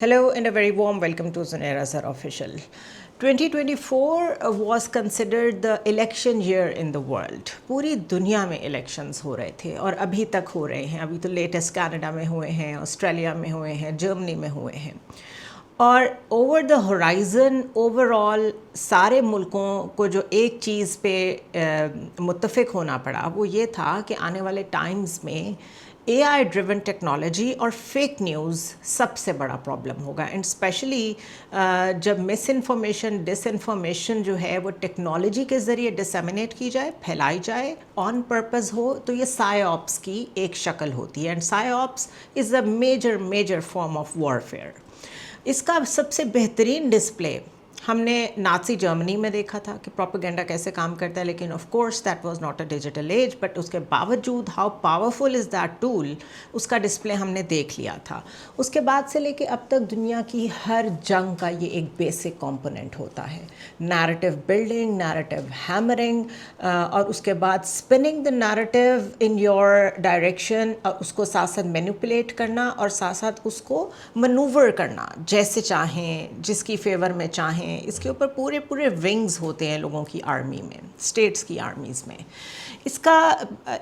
Hello and a very warm welcome to Zunaira Sir Official. 2024 was considered the election year in the world. पूरी दुनिया में elections हो रहे थे और अभी तक हो रहे हैं. अभी तो latest कनाडा में हुए हैं, ऑस्ट्रेलिया में हुए हैं, जर्मनी में हुए हैं. और ओवर द होराइज़न ओवरऑल सारे मुल्कों को जो एक चीज़ पे मुत्तफ़िक होना पड़ा वो ये था कि आने वाले टाइम्स में AI ड्रिवन टेक्नोलॉजी और फेक न्यूज़ सबसे बड़ा प्रॉब्लम होगा. एंड स्पेशली जब मिस इन्फॉर्मेशन डिसइन्फॉर्मेशन जो है वो टेक्नोलॉजी के ज़रिए डिसमिनेट की जाए, फैलाई जाए, ऑन पर्पज़ हो, तो ये साइऑप्स की एक शक्ल होती है. And psyops is a major form of warfare. इसका सबसे बेहतरीन डिस्प्ले हमने नाज़ी जर्मनी में देखा था कि प्रोपेगेंडा कैसे काम करता है. लेकिन of course that was not a digital age, but उसके बावजूद how powerful is that tool, उसका डिस्प्ले हमने देख लिया था. उसके बाद से लेके अब तक दुनिया की हर जंग का ये एक बेसिक कंपोनेंट होता है. नैरेटिव बिल्डिंग, नैरेटिव हैमरिंग, और उसके बाद spinning the narrative in your direction, और उसको साथ साथ मैनिपुलेट करना और साथ साथ उसको मनूवर करना जैसे चाहें, जिसकी फेवर में चाहें. इसके ऊपर पूरे विंग्स होते हैं लोगों की आर्मी में, स्टेट्स की आर्मीज़ में. इसका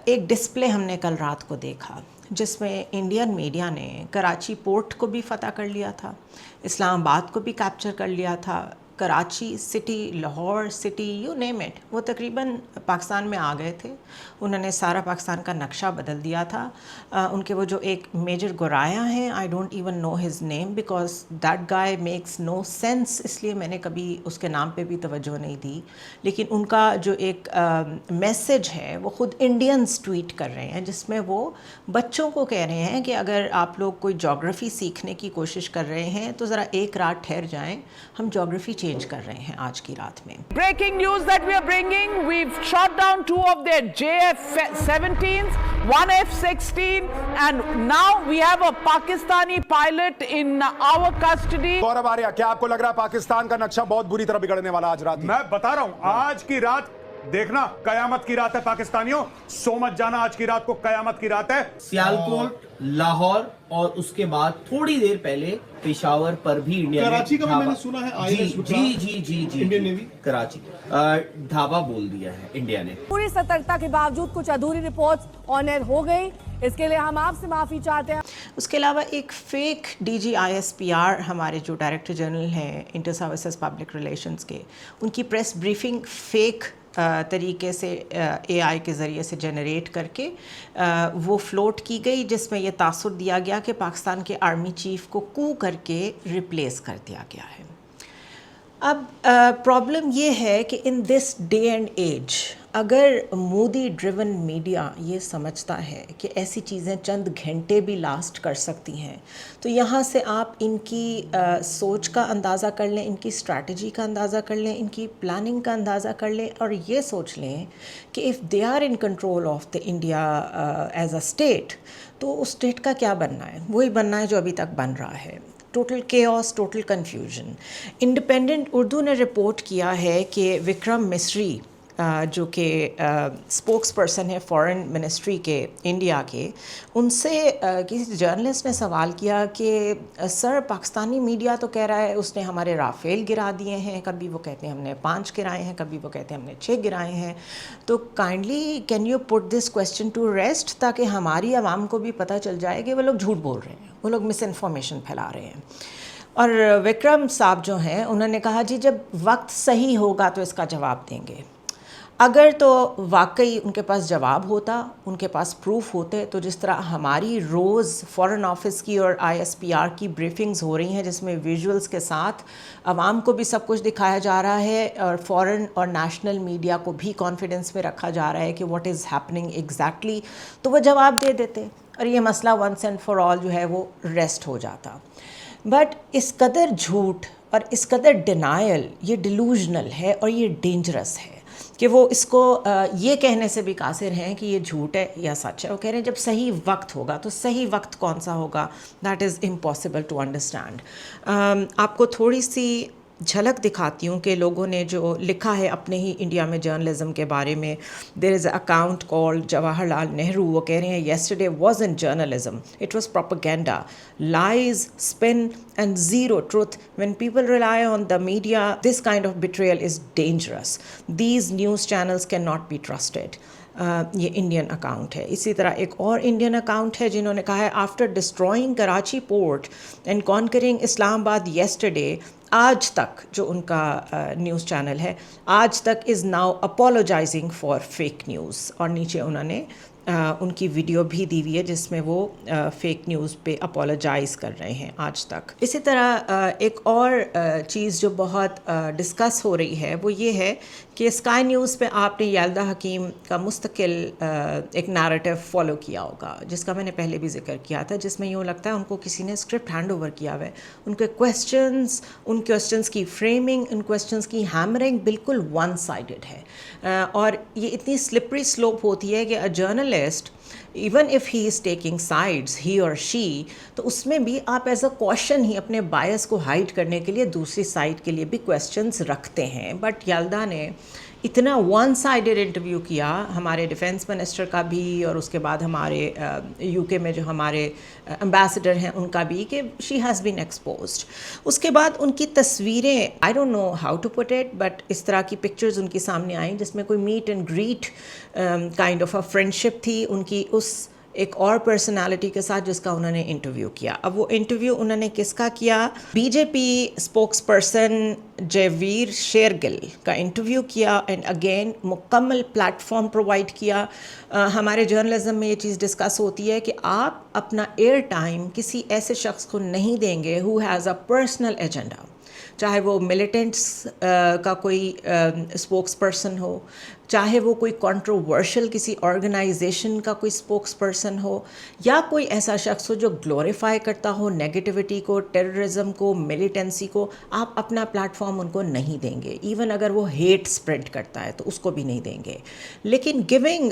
एक डिस्प्ले हमने कल रात को देखा जिसमें इंडियन मीडिया ने कराची पोर्ट को भी फतह कर लिया था, इस्लामाबाद को भी कैप्चर कर लिया था, Karachi city, Lahore city, you name it, वो तकरीबन पाकिस्तान में आ गए थे. उन्होंने सारा पाकिस्तान का नक्शा बदल दिया था. उनके वो जो एक मेजर गोराया हैं, I don't even know his name because that guy makes no sense, इसलिए मैंने कभी उसके नाम पे भी तवज्जो नहीं दी. लेकिन उनका जो एक मैसेज है वो ख़ुद इंडियंस ट्वीट कर रहे हैं, जिसमें वो बच्चों को कह रहे हैं कि अगर आप लोग कोई जोग्राफ़ी सीखने की कोशिश कर रहे हैं तो ज़रा एक रात ठहर जाएं, हम जोग्राफ़ी चेंज कर रहे हैं आज की रात में. Breaking news that we are bringing, we've shot down 2 of their JF-17s, 1 F-16, and now we have a Pakistani pilot in our custody. गौरव आर्या, क्या आपको लग रहा है पाकिस्तान का नक्शा बहुत बुरी तरह बिगड़ने वाला आज रात? मैं बता रहा हूं, आज की रात देखना कयामत की रात है पाकिस्तानियों. सो मत जाना, आज की रात को कयामत की रात है. सियालकोट, लाहौर और उसके बाद थोड़ी देर पहले पेशावर पर भी इंडिया कराची का भी मैंने सुना है जी इंडियन नेवी कराची ढाबा बोल दिया है इंडिया ने. पूरी सतर्कता के बावजूद कुछ अधूरी रिपोर्ट्स ऑन एयर हो गई, इसके लिए हम आपसे माफी चाहते हैं. उसके अलावा एक फेक DGISPR हमारे जो डायरेक्टर जनरल हैं इंटर सर्विसेज पब्लिक रिलेशंस के, उनकी प्रेस ब्रीफिंग फेक तरीके से AI के ज़रिए से जनरेट करके वो फ्लोट की गई, जिसमें ये तासुर दिया गया कि पाकिस्तान के आर्मी चीफ़ को कू करके रिप्लेस कर दिया गया है. अब प्रॉब्लम ये है कि in this day and age अगर मोदी ड्रिवन मीडिया ये समझता है कि ऐसी चीज़ें चंद घंटे भी लास्ट कर सकती हैं, तो यहाँ से आप इनकी सोच का अंदाज़ा कर लें, इनकी स्ट्रैटेजी का अंदाज़ा कर लें, इनकी प्लानिंग का अंदाज़ा कर लें और ये सोच लें कि if they are in control of the India as a state, तो उस स्टेट का क्या बनना है? वही बनना है जो अभी तक बन रहा है. Total chaos, total confusion. Independent Urdu ने रिपोर्ट किया है कि विक्रम मिस्री जो कि स्पोक्स पर्सन है फॉरेन मिनिस्ट्री के इंडिया के, उनसे किसी जर्नलिस्ट ने सवाल किया कि सर पाकिस्तानी मीडिया तो कह रहा है उसने हमारे राफेल गिरा दिए हैं, कभी वो कहते हैं हमने 5 गिराए हैं, कभी वो कहते हैं हमने 6 गिराए हैं, तो kindly can you put this question to rest, ताकि हमारी आवाम को भी पता चल जाए कि वो लोग झूठ बोल रहे हैं, वो लोग मिस इन्फॉर्मेशन फैला रहे हैं. और विक्रम साहब जो हैं उन्होंने कहा जी जब वक्त सही होगा तो इसका जवाब देंगे. अगर तो वाकई उनके पास जवाब होता, उनके पास प्रूफ होते, तो जिस तरह हमारी रोज़ फॉरेन ऑफिस की और ISPR की ब्रीफिंग्स हो रही हैं जिसमें विजुअल्स के साथ आवाम को भी सब कुछ दिखाया जा रहा है और फॉरेन और नेशनल मीडिया को भी कॉन्फिडेंस में रखा जा रहा है कि व्हाट इज़ हैपनिंग एग्जैक्टली, तो वो जवाब दे देते और ये मसला वंस एंड फॉर ऑल जो है वो रेस्ट हो जाता. बट इस कदर झूठ और इस कदर डिनायल ये डिलूजनल है और ये डेंजरस है कि वो इसको ये कहने से भी कासिर हैं कि ये झूठ है या सच है. वो कह रहे हैं जब सही वक्त होगा, तो सही वक्त कौन सा होगा, that is impossible to understand. आपको थोड़ी सी झलक दिखाती हूँ कि लोगों ने जो लिखा है अपने ही इंडिया में जर्नलिज्म के बारे में. There is a account called Jawaharlal Nehru. वो कह रहे हैं yesterday wasn't journalism, it was propaganda, lies, spin and zero truth. When people rely on the media, this kind of betrayal is dangerous. These news channels cannot be trusted. ये Indian account है. इसी तरह एक और Indian account है जिन्होंने कहा है after destroying Karachi port and conquering Islamabad yesterday, आज तक जो उनका न्यूज़ चैनल है, आज तक is now apologising for fake news. और नीचे उन्होंने उनकी वीडियो भी दी हुई है जिसमें वो फेक न्यूज़ पे अपोलोजाइज़ कर रहे हैं आज तक. इसी तरह एक और चीज़ जो बहुत डिस्कस हो रही है वो ये है कि स्काई न्यूज़ पे आपने यल्दा हकीम का मुस्तकिल एक नैरेटिव फॉलो किया होगा, जिसका मैंने पहले भी जिक्र किया था, जिसमें यूँ लगता है उनको किसी ने स्क्रिप्ट हैंड ओवर किया हुआ है. उनके क्वेश्चंस, उन क्वेश्चंस की फ्रेमिंग, उन क्वेश्चंस की हैमरिंग बिल्कुल वन साइडेड है. और ये इतनी स्लिपरी स्लोप होती है कि a journalist even if he is taking sides, he और शी, तो उसमें भी आप एज अ क्वेश्चन ही अपने बायस को हाइड करने के लिए दूसरी साइड के लिए भी क्वेश्चंस रखते हैं. बट यल्दा ने इतना वन साइडेड इंटरव्यू किया, हमारे डिफेंस मिनिस्टर का भी और उसके बाद हमारे यूके में जो हमारे एम्बेसडर हैं उनका भी, कि शी हैज़ बीन एक्सपोज्ड. उसके बाद उनकी तस्वीरें, I don't know how to put it, but इस तरह की पिक्चर्स उनकी सामने आई जिसमें कोई meet and greet kind of a friendship थी उनकी उस एक और पर्सनालिटी के साथ जिसका उन्होंने इंटरव्यू किया. अब वो इंटरव्यू उन्होंने किसका किया? BJP spokesperson Jaiveer Shergill का इंटरव्यू किया. एंड अगेन मुकम्मल प्लेटफॉर्म प्रोवाइड किया. हमारे जर्नलिज्म में ये चीज़ डिस्कस होती है कि आप अपना एयर टाइम किसी ऐसे शख्स को नहीं देंगे who has a personal agenda, चाहे वो मिलिटेंट्स का कोई स्पोक्स पर्सन हो, चाहे वो कोई कंट्रोवर्शियल किसी ऑर्गेनाइजेशन का कोई स्पोक्स पर्सन हो, या कोई ऐसा शख्स हो जो ग्लोरीफाई करता हो नेगेटिविटी को, टेररिज्म को, मिलिटेंसी को. आप अपना प्लेटफॉर्म उनको नहीं देंगे. इवन अगर वो हेट स्प्रेड करता है तो उसको भी नहीं देंगे. लेकिन giving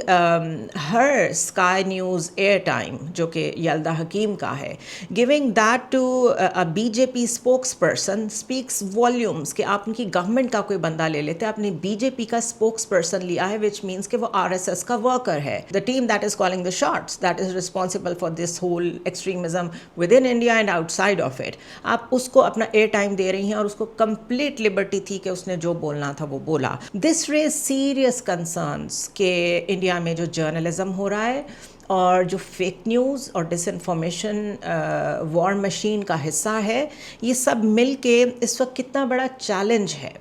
her Sky News air time, जो कि यल्दा हकीम का है, giving that to a BJP spokesperson speaks volumes. कि आप उनकी गवर्नमेंट का कोई बंदा ले लेते हैं, आपने बीजेपी का स्पोक्स पर्सन लिया है, विच मीन्स कि वो आरएसएस का वर्कर है. The team that is calling the shots, that is responsible for this whole extremism within India and outside of it. आप उसको अपना एयर टाइम दे रही हैं और उसको कंप्लीट लिबर्टी थी कि उसने जो बोलना था वो बोला. दिस रेज सीरियस कंसर्न्स कि इंडिया में जो जर्नलिज्म हो रहा है और जो फेक न्यूज़ और डिसइंफॉर्मेशन वॉर मशीन का हिस्सा है, ये सब मिल के इस वक्त कितना बड़ा चैलेंज है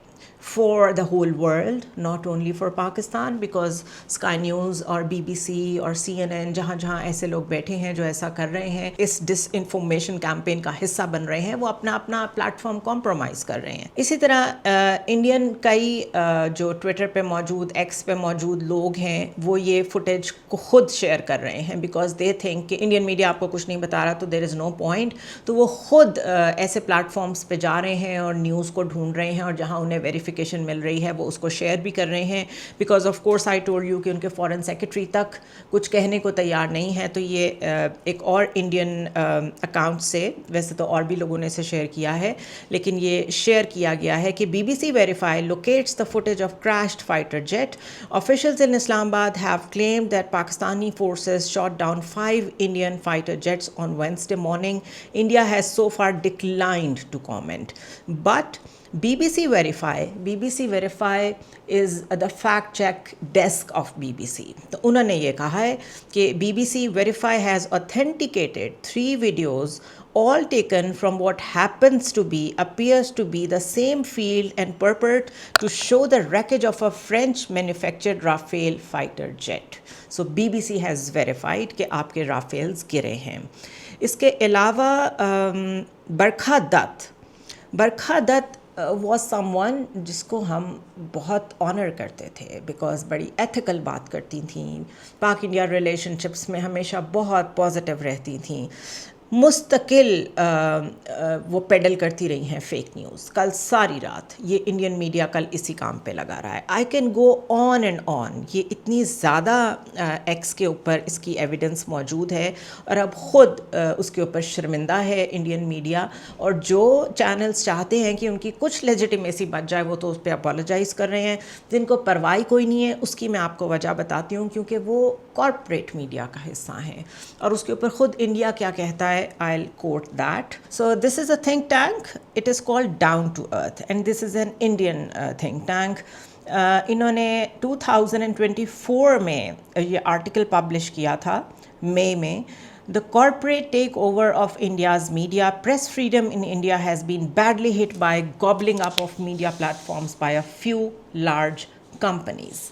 for the whole world, not only for Pakistan, because Sky News और BBC और CNN जहाँ जहाँ ऐसे लोग बैठे हैं जो ऐसा कर रहे हैं, इस डिसइंफॉर्मेशन कैंपेन का हिस्सा बन रहे हैं, वो अपना अपना प्लेटफॉर्म कॉम्प्रोमाइज़ कर रहे हैं. इसी तरह इंडियन कई जो ट्विटर पे मौजूद, एक्स पे मौजूद लोग हैं, वो ये फुटेज को खुद शेयर कर रहे हैं बिकॉज दे थिंक कि इंडियन मीडिया आपको कुछ नहीं बता रहा तो देयर इज़ नो पॉइंट. तो वो खुद ऐसे प्लेटफॉर्म्स पे जा रहे हैं और न्यूज़ को ढूंढ रहे हैं और जहाँ उन्हें वेरीफिकेशन मिल रही है वो उसको शेयर भी कर रहे हैं. Because of course I told you कि उनके फॉरेन सेक्रेटरी तक कुछ कहने को तैयार नहीं है. तो ये एक और इंडियन अकाउंट से, वैसे तो और भी लोगों ने इसे शेयर किया है, लेकिन ये शेयर किया गया है कि BBC Verify locates the footage of crashed fighter jet. Officials in Islamabad have claimed that Pakistani forces shot down 5 Indian fighter jets on Wednesday morning. India has so far declined to comment. But BBC Verify is the fact check desk of BBC. तो उन्होंने ये कहा है कि BBC Verify has authenticated 3 videos all taken from what appears to be the same field and purport to show the wreckage of a French manufactured Rafale fighter jet. So BBC has verified कि आपके Rafales गिरे हैं. इसके अलावा बरखा Dutt was someone जिसको हम बहुत honour करते थे बिकॉज बड़ी एथिकल बात करती थी, पाक इंडिया रिलेशनशिप्स में हमेशा बहुत पॉजिटिव रहती थी. मुस्तकिल वो पेडल करती रही हैं फेक न्यूज़। कल सारी रात ये इंडियन मीडिया कल इसी काम पे लगा रहा है। I can go on and on, ये इतनी ज़्यादा एक्स के ऊपर इसकी एविडेंस मौजूद है और अब ख़ुद उसके ऊपर शर्मिंदा है इंडियन मीडिया, और जो चैनल्स चाहते हैं कि उनकी कुछ लेजिटिमेसी बच जाए वो तो उस पर अपोलोजाइज़ कर रहे हैं। जिनको परवाह कोई नहीं है उसकी मैं आपको वजह बताती हूँ, क्योंकि वो कॉर्पोरेट मीडिया का हिस्सा हैं और उसके ऊपर ख़ुद इंडिया क्या कहता है। I'll quote that. So this is a think tank. It is called Down to Earth, and this is an Indian think tank. इन्होंने 2024 में ये आर्टिकल पब्लिश किया था मई में। The corporate takeover of India's media, press freedom in India has been badly hit by gobbling up of media platforms by a few large companies.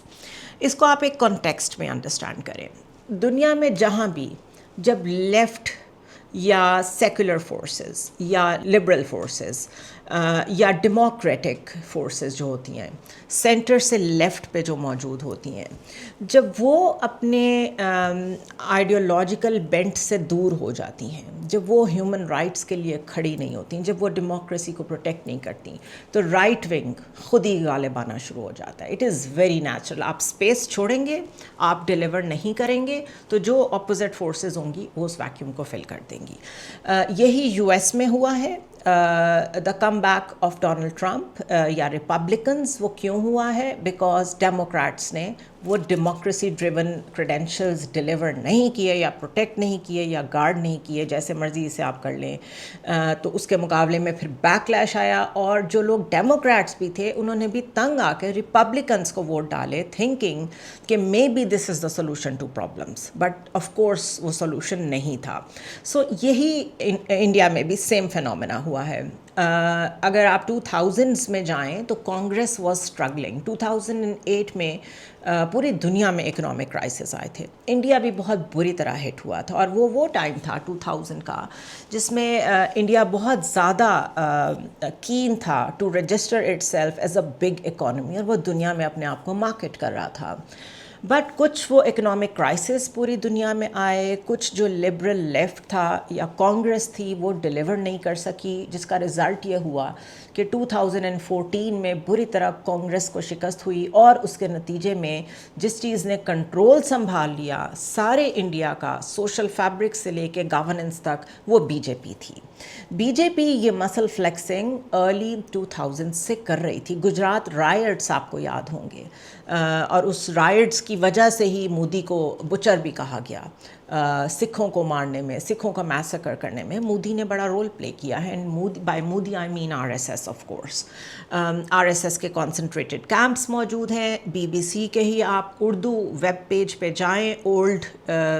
इसको आप एक context में अंडरस्टैंड करें। दुनिया में जहाँ भी जब लेफ़्ट या सेकुलर फोर्सेस या लिबरल फोर्सेस या डेमोक्रेटिक फोर्सेस जो होती हैं सेंटर से लेफ़्ट पे जो मौजूद होती हैं, जब वो अपने आइडियोलॉजिकल बेंट से दूर हो जाती हैं, जब वो ह्यूमन राइट्स के लिए खड़ी नहीं होती, जब वो डेमोक्रेसी को प्रोटेक्ट नहीं करती, तो राइट विंग खुद ही गालिब आना शुरू हो जाता है। It is very natural. आप स्पेस छोड़ेंगे, आप डिलीवर नहीं करेंगे, तो जो अपोजिट फोर्सेस होंगी वो उस वैक्यूम को फिल कर देंगी। यही यूएस में हुआ है। The come back of Donald Trump या रिपब्लिकन्स, वो क्यों हुआ है? बिकॉज डेमोक्रेट्स ने वो डेमोक्रेसी ड्रिवन क्रेडेंशियल्स डिलीवर नहीं किए या प्रोटेक्ट नहीं किए या गार्ड नहीं किए, जैसे मर्ज़ी से आप कर लें, तो उसके मुकाबले में फिर बैकलैश आया और जो लोग डेमोक्रेट्स भी थे उन्होंने भी तंग आकर रिपब्लिकन्स को वोट डाले, थिंकिंग कि maybe this is the solution to problems, but of course वो सोल्यूशन नहीं था। सो यही इंडिया में भी सेम फिनोमेना हुआ है। अगर आप 2000s में जाएं तो कांग्रेस वाज स्ट्रगलिंग। 2008 में पूरी दुनिया में इकोनॉमिक क्राइसिस आए थे, इंडिया भी बहुत बुरी तरह हिट हुआ था, और वो टाइम था 2000 का जिसमें इंडिया बहुत ज़्यादा कीन था to register itself as a big economy, और वो दुनिया में अपने आप को मार्केट कर रहा था। बट कुछ वो इकोनॉमिक क्राइसिस पूरी दुनिया में आए, कुछ जो लिबरल लेफ़्ट था या कांग्रेस थी वो डिलीवर नहीं कर सकी, जिसका रिज़ल्ट ये हुआ कि 2014 में बुरी तरह कांग्रेस को शिकस्त हुई, और उसके नतीजे में जिस चीज़ ने कंट्रोल संभाल लिया सारे इंडिया का सोशल फैब्रिक से लेके गवर्नेंस तक, वो बीजेपी थी। बीजेपी ये मसल फ्लेक्सिंग अर्ली 2000 से कर रही थी। गुजरात रायट्स आपको याद होंगे, और उस रायट्स की वजह से ही मोदी को बुचर भी कहा गया। सिखों को मारने में, सिखों का मैसेकर करने में मोदी ने बड़ा रोल प्ले किया है। And by Modi I mean RSS of course. RSS के कॉन्सेंट्रेटेड कैंप्स मौजूद हैं। बीबीसी के ही आप उर्दू वेब पेज पे जाएं, ओल्ड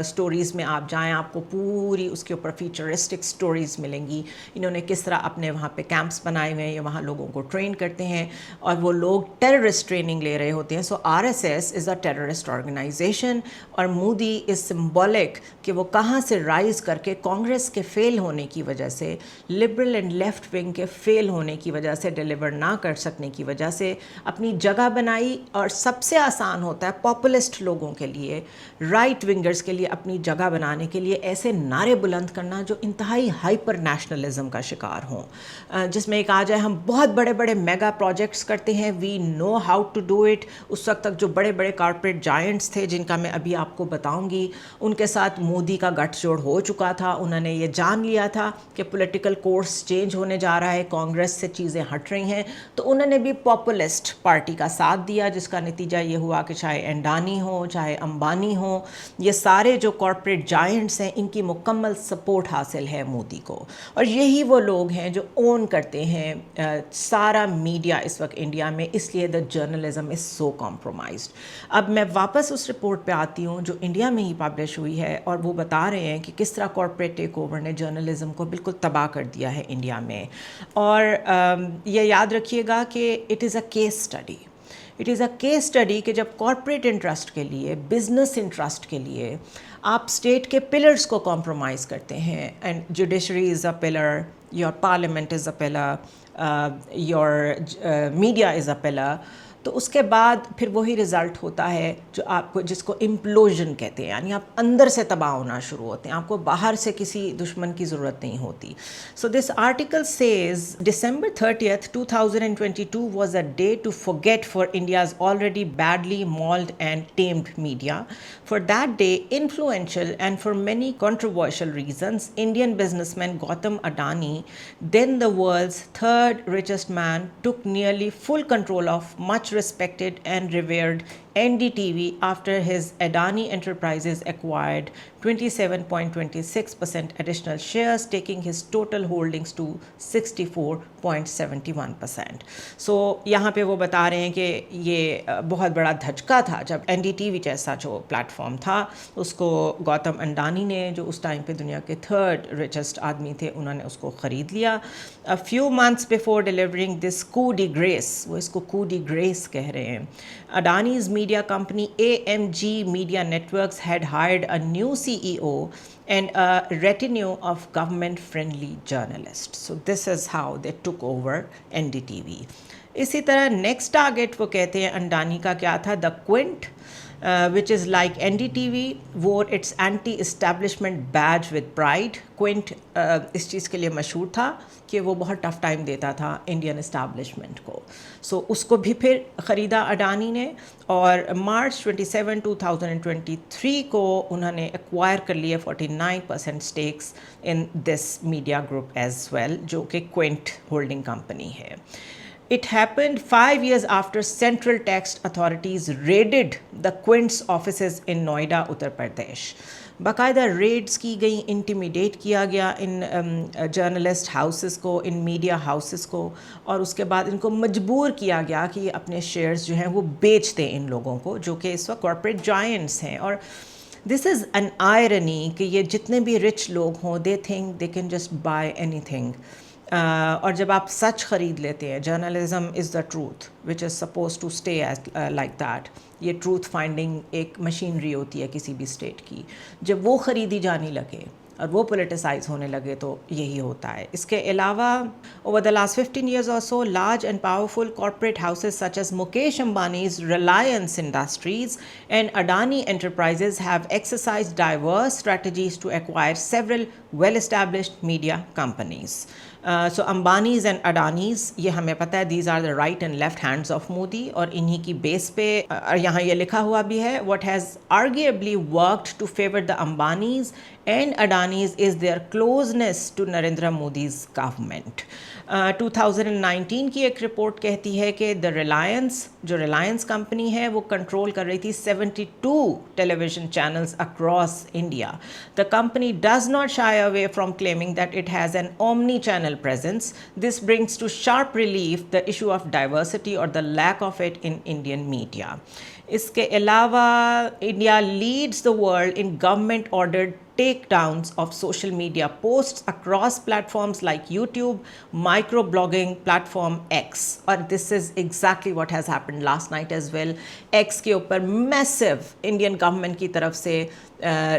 स्टोरीज़ में आप जाएं, आपको पूरी उसके ऊपर फीचरिस्टिक स्टोरीज़ मिलेंगी। इन्होंने किस तरह अपने वहाँ पे कैंप्स बनाए हुए हैं, या वहाँ लोगों को ट्रेन करते हैं, और वो लोग टेररिस्ट ट्रेनिंग ले रहे होते हैं। So RSS is a terrorist organisation, और मोदी इज़ सिम्बॉलिक कि वो कहाँ से राइज करके कांग्रेस के फेल होने की वजह से, लिबरल एंड लेफ्ट विंग के फेल होने की वजह से, डिलीवर ना कर सकने की वजह से अपनी जगह बनाई। और सबसे आसान होता है पॉपुलिस्ट लोगों के लिए, राइट विंगर्स के लिए अपनी जगह बनाने के लिए ऐसे नारे बुलंद करना जो इंतहाई हाइपर नेशनलिज्म का शिकार हों, जिसमें एक आ जाए हम बहुत बड़े बड़े मेगा प्रोजेक्ट्स करते हैं, we know how to do it. उस वक्त तक जो बड़े बड़े कॉर्पोरेट जायंट्स थे जिनका मैं अभी आपको बताऊंगी, उनके साथ मोदी का गठजोड़ हो चुका था। उन्होंने ये जान लिया था कि पॉलिटिकल कोर्स चेंज होने जा रहा है, कांग्रेस से चीज़ें हट रही हैं, तो उन्होंने भी पॉपुलिस्ट पार्टी का साथ दिया, जिसका नतीजा ये हुआ कि चाहे अंडानी हो, चाहे अंबानी हो, ये सारे जो कॉर्पोरेट जायंट्स हैं, इनकी मुकम्मल सपोर्ट हासिल है मोदी को। और यही वो लोग हैं जो ओन करते हैं सारा मीडिया इस वक्त इंडिया में, इसलिए the journalism is so compromised. अब मैं वापस उस रिपोर्ट पे आती हूँ जो इंडिया में ही पब्लिश हुई है, और वो बता रहे हैं कि किस तरह कॉर्पोरेट टेक ओवर ने जर्नलिज्म को बिल्कुल तबाह कर दिया है इंडिया में। और ये याद रखिएगा कि it is a case study. It is a case study कि जब कॉर्पोरेट इंटरेस्ट के लिए, बिजनेस इंटरेस्ट के लिए आप स्टेट के पिलर्स को कॉम्प्रोमाइज़ करते हैं, and judiciary is a pillar, your parliament is a pillar, your media is a pillar, تو اس کے بعد پھر وہی رزلٹ ہوتا ہے جو آپ کو جس کو امپلوژن کہتے ہیں, یعنی آپ اندر سے تباہ ہونا شروع ہوتے ہیں, آپ کو باہر سے کسی دشمن کی ضرورت نہیں ہوتی. So this article says December 30th 2022 was a day to forget for India's already badly mauled and tamed media. For that day, influential and for many controversial reasons, Indian businessman Gautam Adani, then the world's third richest man, took nearly full control of much respected and revered NDTV after his Adani Enterprises acquired 27.26% additional shares, taking his total holdings to 64.71%. So یہاں پہ وہ بتا رہے ہیں کہ یہ بہت بڑا دھچکا تھا جب NDTV جیسا جو پلیٹ فارم تھا اس کو گوتم اڈانی نے, جو اس ٹائم پہ دنیا کے تھرڈ ریچسٹ آدمی تھے, انہوں نے اس کو خرید لیا. A few months before delivering this coup de grace, وہ اس کو coup de grace کہہ رہے ہیں, Adani's media company AMG Media Networks had hired a new CEO and a retinue of government-friendly journalists. So this is how they took over NDTV. اسی طرح next target وہ کہتے ہیں انڈانی کا کیا تھا, دا کوئنٹ which is like NDTV wore its anti-establishment badge with pride. Quint اس چیز کے لیے مشہور تھا کہ وہ بہت ٹف ٹائم دیتا تھا انڈین اسٹیبلشمنٹ کو. سو اس کو بھی پھر خریدا اڈانی نے, اور مارچ 27 2023 کو انہوں نے ایکوائر کر لیے 49% stakes in this media group as well, جو کہ کوئنٹ ہولڈنگ کمپنی ہے. It happened 5 years after Central Tax Authorities raided the Quint's offices in Noida, Uttar Pradesh. باقاعدہ ریڈس کی گئیں, انٹیمیڈیٹ کیا گیا ان جرنلسٹ ہاؤسز کو, ان میڈیا ہاؤسز کو, اور اس کے بعد ان کو مجبور کیا گیا کہ یہ اپنے شیئرز جو ہیں وہ بیچ دیں ان لوگوں کو, جو کہ اس وقت کارپوریٹ جائنٹس ہیں. اور دس از این آئرنی کہ یہ جتنے بھی رچ لوگ ہوں, they think they can just buy اینی تھنگ. اور جب آپ سچ خرید لیتے ہیں, journalism is the truth which is suppose to stay as like that. یہ ٹروتھ فائنڈنگ ایک مشینری ہوتی ہے کسی بھی اسٹیٹ کی. جب وہ خریدی جانے لگے اور وہ پولیٹیسائز ہونے لگے تو یہی ہوتا ہے. اس کے علاوہ over the last 15 years or so, large and powerful corporate houses such as Mukesh Ambani's Reliance Industries and Adani Enterprises have exercised diverse strategies to acquire several well-established media companies. So Ambani's and Adani's, یہ ہمیں پتہ ہے these are the right and left hands of Modi, اور انہی کی بیس پہ یہاں یہ لکھا ہوا بھی ہے, what has arguably worked to favor the Ambani's and Adani's is their closeness to Narendra Modi's government. 2019 کی ایک رپورٹ کہتی ہے کہ the Reliance, جو ریلائنس کمپنی ہے, وہ کنٹرول کر رہی تھی 72 television channels across India. The company does not shy away from claiming that it has an omni-channel presence. This brings to sharp relief the issue of diversity or the lack of it in Indian media. اس کے علاوہ India leads the world in government ordered take downs of social media posts across platforms like YouTube, micro-blogging platform X. And this is exactly what has happened last night as well. X کے اوپر massive Indian government کی طرف سے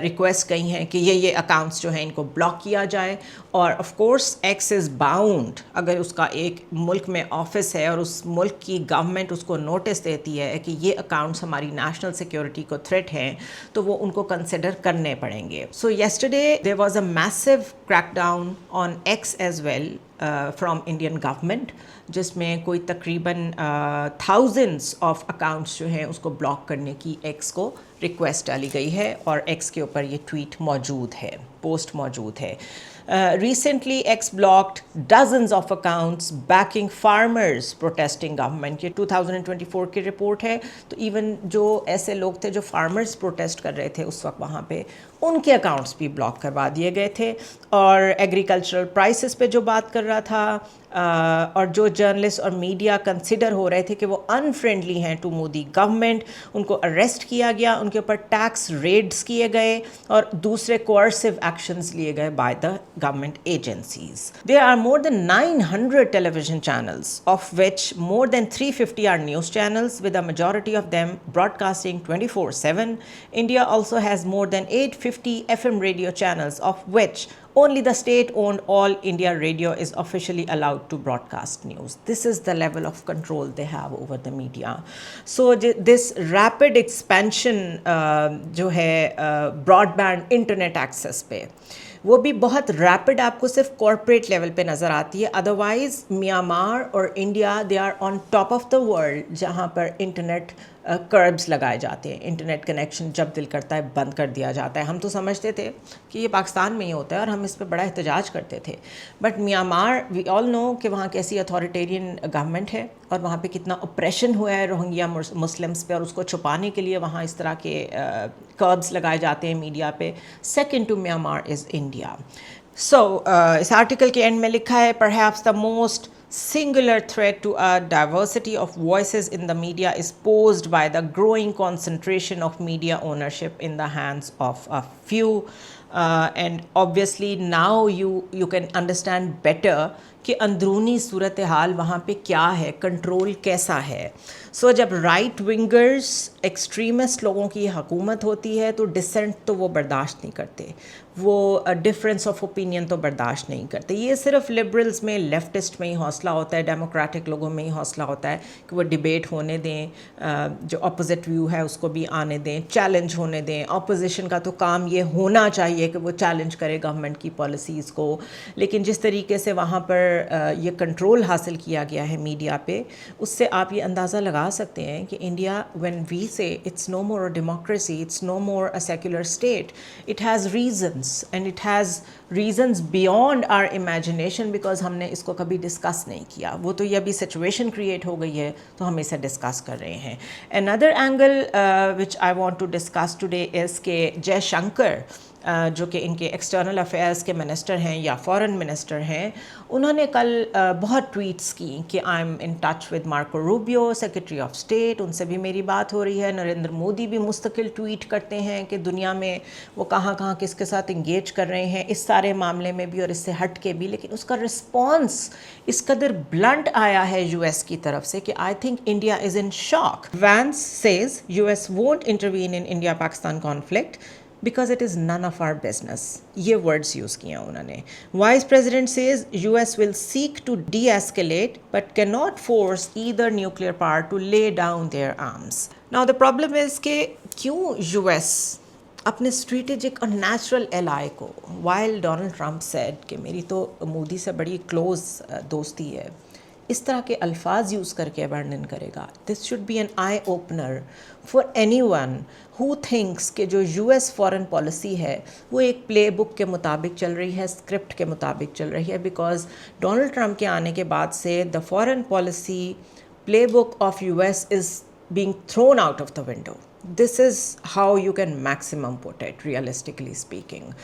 request گئی ہیں کہ یہ accounts جو ہیں ان کو بلاک کیا جائے. اور of course x is bound, اگر اس کا ایک ملک میں آفس ہے اور اس ملک کی گورنمنٹ اس کو نوٹس دیتی ہے کہ یہ اکاؤنٹس ہماری نیشنل سیکیورٹی کو تھریٹ ہیں, تو وہ ان کو کنسیڈر کرنے پڑیں گے. So yesterday there was a massive crackdown on X as well from Indian government, جس میں کوئی تقریباً thousands of accounts جو ہیں اس کو بلاک کرنے کی ایکس کو ریکویسٹ ڈالی گئی ہے, اور ایکس کے اوپر یہ ٹویٹ موجود ہے, پوسٹ موجود ہے. Recently, X blocked dozens of accounts backing farmers protesting government. یہ 2024 کی رپورٹ ہے. تو ایون جو ایسے لوگ تھے جو فارمرز پروٹیسٹ کر رہے تھے اس وقت وہاں پہ, ان کے اکاؤنٹس بھی بلاک کروا دیے گئے تھے. اور ایگریکلچرل پرائسز پہ جو بات کر رہا تھا, اور جو جرنلسٹ اور میڈیا کنسیڈر ہو رہے تھے کہ وہ انفرینڈلی ہیں ٹو مودی گورنمنٹ, ان کو اریسٹ کیا گیا, ان کے اوپر ٹیکس ریڈز کیے گئے اور دوسرے کوئرسو ایکشنز لیے گئے by the government agencies. There are more than 900 television channels, of which more than 350 are news channels, with a majority of them broadcasting 24/7. India also has more than 850 FM radio channels, of which Only the state-owned All India Radio is officially allowed to broadcast news. This is the level of control they have over the media. So this rapid expansion जो है broadband internet access पे, वो भी बहुत rapid आपको सिर्फ corporate level पे नज़र आती है. अदरवाइज़ म्यांमार और India they are on top of the world जहाँ पर इंटरनेट कर्ब्स लगाए जाते हैं. इंटरनेट कनेक्शन जब दिल करता है बंद कर दिया जाता है. हम तो समझते थे कि ये पाकिस्तान में ही होता है और हम इस पर बड़ा एहतजाज करते थे, but Myanmar we all know कि वहाँ कैसी अथॉरिटेरियन गवर्नमेंट है और वहाँ पे कितना ऑपरेशन हुआ है रोहिंग्या मुस्लिम्स पे, और उसको छुपाने के लिए वहाँ इस तरह के कर्ब्स लगाए जाते हैं मीडिया पे. Second to Myanmar is India. So इस आर्टिकल के एंड में लिखा है, perhaps the most singular threat to a diversity of voices in the media is posed by the growing concentration of media ownership in the hands of a few, and obviously now you can understand better कि अंदरूनी सूरत हाल वहाँ पे क्या है, control कैसा है. सो जब right wingers extremist लोगों की हुकूमत होती है तो डिसेंट तो वो बर्दाश्त नहीं करते, वो डिफरेंस ऑफ ओपिनियन तो बर्दाश्त नहीं करते. ये सिर्फ लिबरल्स में, लेफ्टिस्ट में ही हौसला होता है, डेमोक्रेटिक लोगों में ही हौसला होता है कि वो डिबेट होने दें, जो अपोजिट व्यू है उसको भी आने दें, चैलेंज होने दें. अपोजिशन का तो काम ये होना चाहिए कि वो चैलेंज करे गवर्नमेंट की पॉलिसीज़ को. लेकिन जिस तरीके से वहाँ पर ये कंट्रोल हासिल किया गया है मीडिया पे, उससे आप ये अंदाज़ा लगा सकते हैं कि India, when we say it's no more a democracy, it's no more a secular state, it has reasons and it has reasons beyond our imagination, because हमने इसको कभी डिस्कस नहीं किया. वो तो ये अभी सिचुएशन क्रिएट हो गई है तो हम इसे डिस्कस कर रहे हैं. Another angle which I want to discuss today is के जयशंकर, जो कि इनके एक्सटर्नल अफेयर्स के मिनिस्टर हैं या फॉरेन मिनिस्टर हैं, उन्होंने कल बहुत ट्वीट्स की कि I am in touch with Marco Rubio, secretary of state, उनसे भी मेरी बात हो रही है. नरेंद्र मोदी भी मुस्तकिल ट्वीट करते हैं कि दुनिया में वो कहाँ कहाँ किसके साथ इंगेज कर रहे हैं, इस सारे मामले में भी और इससे हट के भी. लेकिन उसका रिस्पॉन्स इस कदर ब्लंट आया है यूएस की तरफ से कि I think India is in shock. Vance says US won't intervene in India Pakistan conflict because it is none of our business. ये words use किया उन्होंने. Vice President says US will seek to de-escalate but cannot force either nuclear power to lay down their arms. Now the problem is कि क्यों US अपने strategic और natural ally को, while Donald Trump said कि मेरी तो मोदी से बड़ी क्लोज दोस्ती है, इस तरह के अल्फाज यूज़ करके वर्णन करेगा. This should be an eye opener for anyone who thinks कि जो यूएस फॉरेन पॉलिसी है वो एक प्ले बुक के मुताबिक चल रही है, स्क्रिप्ट के मुताबिक चल रही है. बिकॉज डोनाल्ड ट्रंप के आने के बाद से the foreign policy play book of US is being thrown out of the window. This is how you can maximum put it, realistically speaking.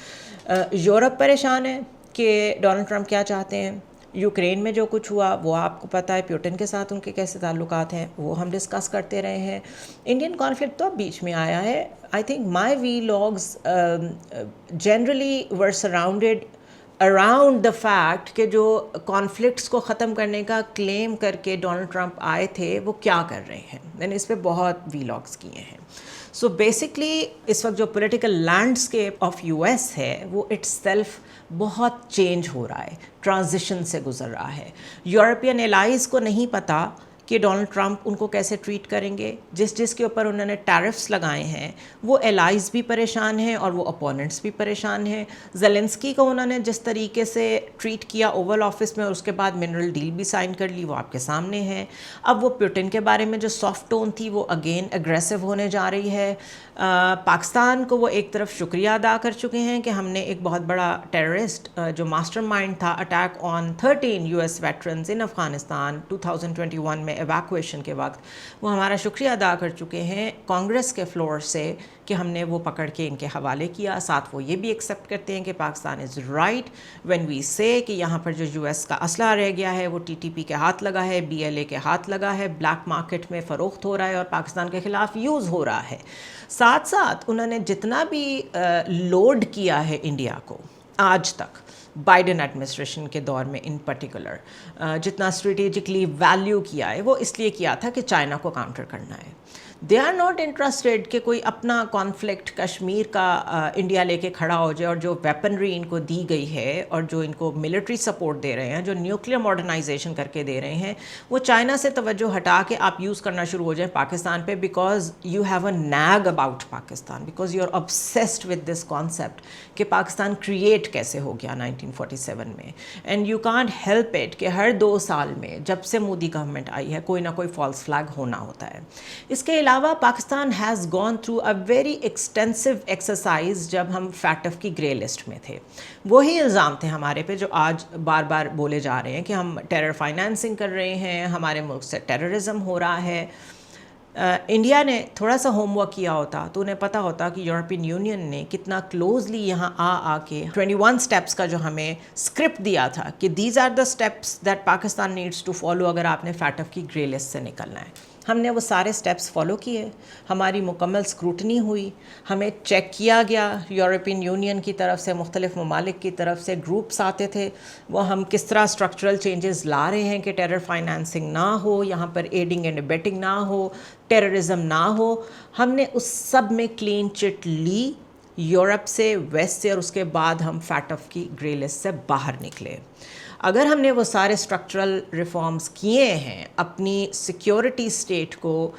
Europe परेशान है कि डोनाल्ड ट्रंप क्या चाहते हैं. यूक्रेन में जो कुछ हुआ वो आपको पता है, प्यूटिन के साथ उनके कैसे ताल्लुकात हैं वो हम डिस्कस करते रहे हैं. इंडियन कॉन्फ्लिक्ट तो अब बीच में आया है. I think my vlogs generally were surrounded around the fact कि जो कॉन्फ्लिक्ट्स को ख़त्म करने का क्लेम करके डोनाल्ड ट्रंप आए थे वो क्या कर रहे हैं. मैंने इस पर बहुत वीलॉग्स किए हैं. सो बेसिकली इस वक्त जो पॉलिटिकल लैंडस्केप ऑफ यूएस है वो इट्सेल्फ बहुत चेंज हो रहा है, ट्रांजिशन से गुजर रहा है. यूरोपियन एलाइज़ को नहीं पता कि डोनाल्ड ट्रंप उनको कैसे ट्रीट करेंगे. जिसके ऊपर उन्होंने टैरिफ्स लगाए हैं वो एलाइज़ भी परेशान हैं और वो अपोनेंट्स भी परेशान हैं. ज़ेलेंस्की को उन्होंने जिस तरीके से ट्रीट किया ओवल ऑफिस में और उसके बाद मिनरल डील भी साइन कर ली वो आपके सामने है. अब वो पुतिन के बारे में जो सॉफ्ट टोन थी वो अगेन एग्रेसिव होने जा रही है. पाकिस्तान को वो एक तरफ शुक्रिया अदा कर चुके हैं कि हमने एक बहुत बड़ा टेररिस्ट जो मास्टरमाइंड था अटैक ऑन 13 यूएस वेटरन्स इन अफ़गानिस्तान 2021 में एवैक्यूएशन के वक्त, वो हमारा शुक्रिया अदा कर चुके हैं कांग्रेस के फ्लोर से कि हमने वो पकड़ के इनके हवाले किया. साथ वो ये भी एक्सेप्ट करते हैं कि Pakistan is right when we say कि यहाँ पर जो यूएस का असला रह गया है वो टीटीपी के हाथ लगा है, बीएलए के हाथ लगा है, ब्लैक मार्केट में फ़रोख्त हो रहा है और पाकिस्तान के ख़िलाफ़ यूज़ हो रहा है. साथ साथ उन्होंने जितना भी लोड किया है इंडिया को आज तक बाइडेन एडमिनिस्ट्रेशन के दौर में इन पर्टिकुलर, जितना स्ट्रेटेजिकली वैल्यू किया है वो इसलिए किया था कि चाइना को काउंटर करना है. دے آر ناٹ انٹرسٹیڈ کہ کوئی اپنا کانفلکٹ کشمیر کا انڈیا لے کے کھڑا ہو جائے, اور جو ویپنری ان کو دی گئی ہے اور جو ان کو ملٹری سپورٹ دے رہے ہیں, جو نیوکلیر ماڈرنائزیشن کر کے دے رہے ہیں, وہ چائنا سے توجہ ہٹا کے آپ یوز کرنا شروع ہو جائیں پاکستان پہ, because you have a nag about Pakistan, because you are obsessed with this concept کہ پاکستان کریٹ کیسے ہو گیا 1947 میں. And you can't help it کہ ہر 2 سال میں جب سے مودی گورنمنٹ آئی ہے کوئی نہ کوئی فالس فلیگ ہونا ہوتا ہے. اس کے علاوہ Pakistan has gone through a very extensive exercise جب ہم فیٹف کی گرے لسٹ میں تھے. وہی الزام تھے ہمارے پہ جو آج بار بار بولے جا رہے ہیں کہ ہم ٹیرر فائنانسنگ کر رہے ہیں, ہمارے ملک سے ٹیررزم ہو رہا ہے. انڈیا نے تھوڑا سا ہوم ورک کیا ہوتا تو انہیں پتہ ہوتا کہ یورپین یونین نے کتنا کلوزلی یہاں آ کے 21 سٹیپس کا جو ہمیں اسکرپٹ دیا تھا کہ these are the steps that Pakistan needs to follow اگر آپ نے فیٹف کی گرے لسٹ سے نکلنا ہے. ہم نے وہ سارے سٹیپس فالو کیے, ہماری مکمل اسکروٹنی ہوئی, ہمیں چیک کیا گیا یورپین یونین کی طرف سے, مختلف ممالک کی طرف سے گروپس آتے تھے, وہ ہم کس طرح اسٹرکچرل چینجز لا رہے ہیں کہ ٹیرر فائنانسنگ نہ ہو, یہاں پر ایڈنگ اینڈ ابیٹنگ نہ ہو, ٹیررزم نہ ہو. ہم نے اس سب میں کلین چٹ لی یورپ سے, ویسٹ سے, اور اس کے بعد ہم فیٹف کی گرے لسٹ سے باہر نکلے. اگر ہم نے وہ سارے اسٹرکچرل ریفارمز کیے ہیں اپنی سیکیورٹی اسٹیٹ کو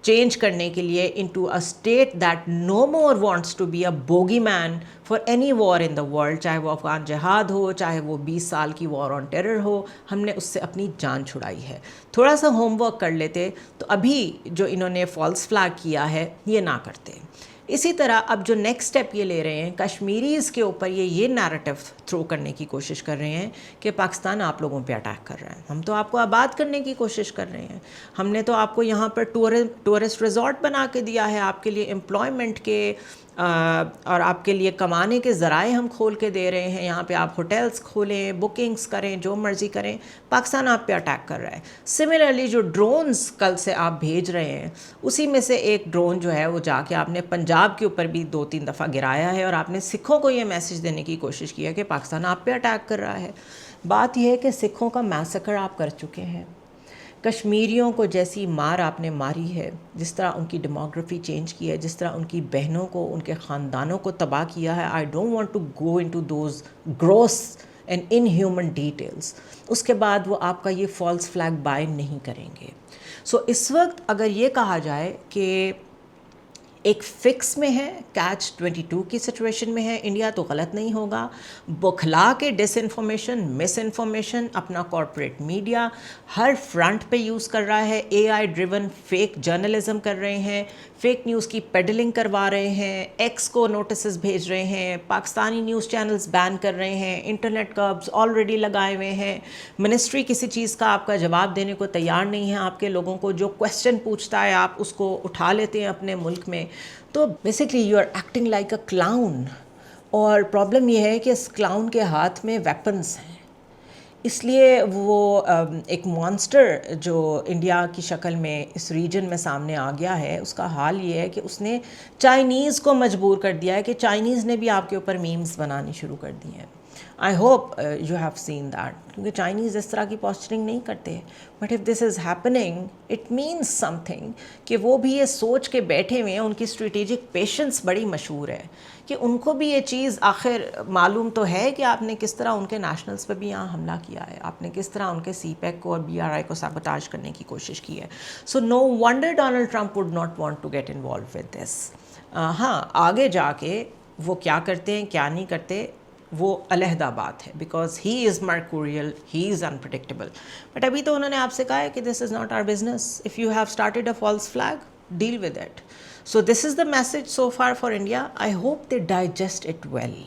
چینج کرنے کے لیے into a state that no more wants to be a bogeyman for any war in the world, چاہے وہ افغان جہاد ہو, چاہے وہ 20 سال کی وار آن ٹیرر ہو, ہم نے اس سے اپنی جان چھڑائی ہے. تھوڑا سا ہوم ورک کر لیتے تو ابھی جو انہوں نے فالس فلیگ کیا ہے یہ نہ کرتے. اسی طرح اب جو نیکسٹ اسٹیپ یہ لے رہے ہیں کشمیریز کے اوپر, یہ نیریٹو تھرو کرنے کی کوشش کر رہے ہیں کہ پاکستان آپ لوگوں پہ اٹیک کر رہا ہے. ہم تو آپ کو آباد کرنے کی کوشش کر رہے ہیں, ہم نے تو آپ کو یہاں پر ٹورسٹ ریزورٹ بنا کے دیا ہے, آپ کے لیے امپلائمنٹ کے اور آپ کے لیے کمانے کے ذرائع ہم کھول کے دے رہے ہیں. یہاں پہ آپ ہوٹلز کھولیں, بکنگز کریں, جو مرضی کریں, پاکستان آپ پہ اٹیک کر رہا ہے. سملرلی جو ڈرونز کل سے آپ بھیج رہے ہیں, اسی میں سے ایک ڈرون جو ہے وہ جا کے آپ نے پنجاب کے اوپر بھی 2-3 دفعہ گرایا ہے, اور آپ نے سکھوں کو یہ میسج دینے کی کوشش کی ہے کہ پاکستان آپ پہ اٹیک کر رہا ہے. بات یہ ہے کہ سکھوں کا میسکر آپ کر چکے ہیں. کشمیریوں کو جیسی مار آپ نے ماری ہے, جس طرح ان کی ڈیموگرافی چینج کی ہے, جس طرح ان کی بہنوں کو, ان کے خاندانوں کو تباہ کیا ہے, I don't want to go into those gross and inhuman details. اس کے بعد وہ آپ کا یہ فالس فلیگ بائی نہیں کریں گے. سو اس وقت اگر یہ کہا جائے کہ ایک فکس میں ہے, کیچ 22 کی سچویشن میں ہے انڈیا, تو غلط نہیں ہوگا. بکھلا کے ڈس انفارمیشن, مس انفارمیشن, اپنا کارپوریٹ میڈیا ہر فرنٹ پہ یوز کر رہا ہے, اے آئی ڈریون فیک جرنلزم کر رہے ہیں, فیک نیوز کی پیڈلنگ کروا رہے ہیں, ایکس کو نوٹسز بھیج رہے ہیں, پاکستانی نیوز چینلز بین کر رہے ہیں, انٹرنیٹ کربز آلریڈی لگائے ہوئے ہیں. منسٹری کسی چیز کا آپ کا جواب دینے کو تیار نہیں ہے. آپ کے لوگوں کو جو کویسچن پوچھتا ہے آپ اس کو اٹھا لیتے ہیں اپنے ملک میں. تو basically you are acting like a clown, اور پرابلم یہ ہے کہ اس کلاؤن کے ہاتھ میں ویپنس ہیں. اس لیے وہ ایک مانسٹر جو انڈیا کی شکل میں اس ریجن میں سامنے آ گیا ہے, اس کا حال یہ ہے کہ اس نے چائنیز کو مجبور کر دیا ہے کہ چائنیز نے بھی آپ کے اوپر میمز بنانی شروع کر دی ہیں. I hope you have seen that, کیونکہ چائنیز اس طرح کی پوسچرنگ نہیں کرتے. But if this is happening it means some thing کہ وہ بھی یہ سوچ کے بیٹھے ہوئے ہیں. ان کی اسٹریٹجک پیشنس بڑی مشہور ہے کہ ان کو بھی یہ چیز آخر معلوم تو ہے کہ آپ نے کس طرح ان کے نیشنلز پہ بھی یہاں حملہ کیا ہے, آپ نے کس طرح ان کے سی پیک کو اور BRI کو سیبوٹاج کرنے کی کوشش کی ہے. So no wonder Donald Trump would not want to get involved with this. ہاں آگے جا کے وہ کیا کرتے ہیں کیا نہیں کرتے وہ علیحدہ بات ہے, because he is mercurial, he is unpredictable. But ابھی تو انہوں نے آپ سے کہا ہے کہ this is not our business. If you have started a false flag, deal with it. So this is the message so far for India. I hope they digest it well,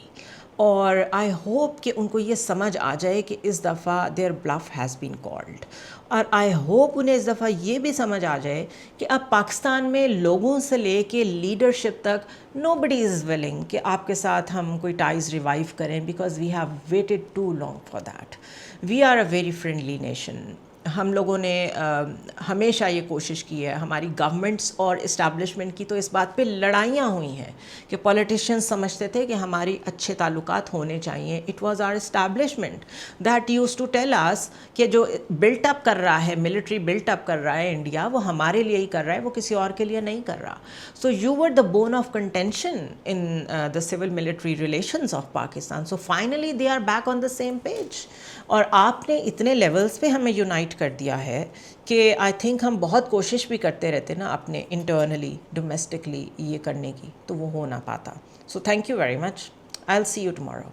اور آئی ہوپ کہ ان کو یہ سمجھ آ جائے کہ اس دفعہ their bluff has been called. اور آئی ہوپ انہیں اس دفعہ یہ بھی سمجھ آ جائے کہ اب پاکستان میں لوگوں سے لے کے لیڈرشپ تک nobody is willing کہ آپ کے ساتھ ہم کوئی ٹائز ریوائیو کریں because we have waited too long for that. We are a very friendly nation. ہم لوگوں نے ہمیشہ یہ کوشش کی ہے, ہماری گورنمنٹس اور اسٹیبلشمنٹ کی تو اس بات پہ لڑائیاں ہوئی ہیں کہ پولیٹیشینس سمجھتے تھے کہ ہماری اچھے تعلقات ہونے چاہیے. It was our establishment that used to tell us کہ جو بلٹ اپ کر رہا ہے, ملٹری بلٹ اپ کر رہا ہے انڈیا, وہ ہمارے لیے ہی کر رہا ہے, وہ کسی اور کے لیے نہیں کر رہا. So you were the bone of contention in the civil military relations of Pakistan. So finally they are back on the same page. اور آپ نے اتنے لیولز پہ ہمیں یونائٹ کر دیا ہے کہ آئی تھنک ہم بہت کوشش بھی کرتے رہتے نا اپنے انٹرنلی ڈومیسٹکلی یہ کرنے کی, تو وہ ہو نہ پاتا. So thank you very much. I will see you tomorrow.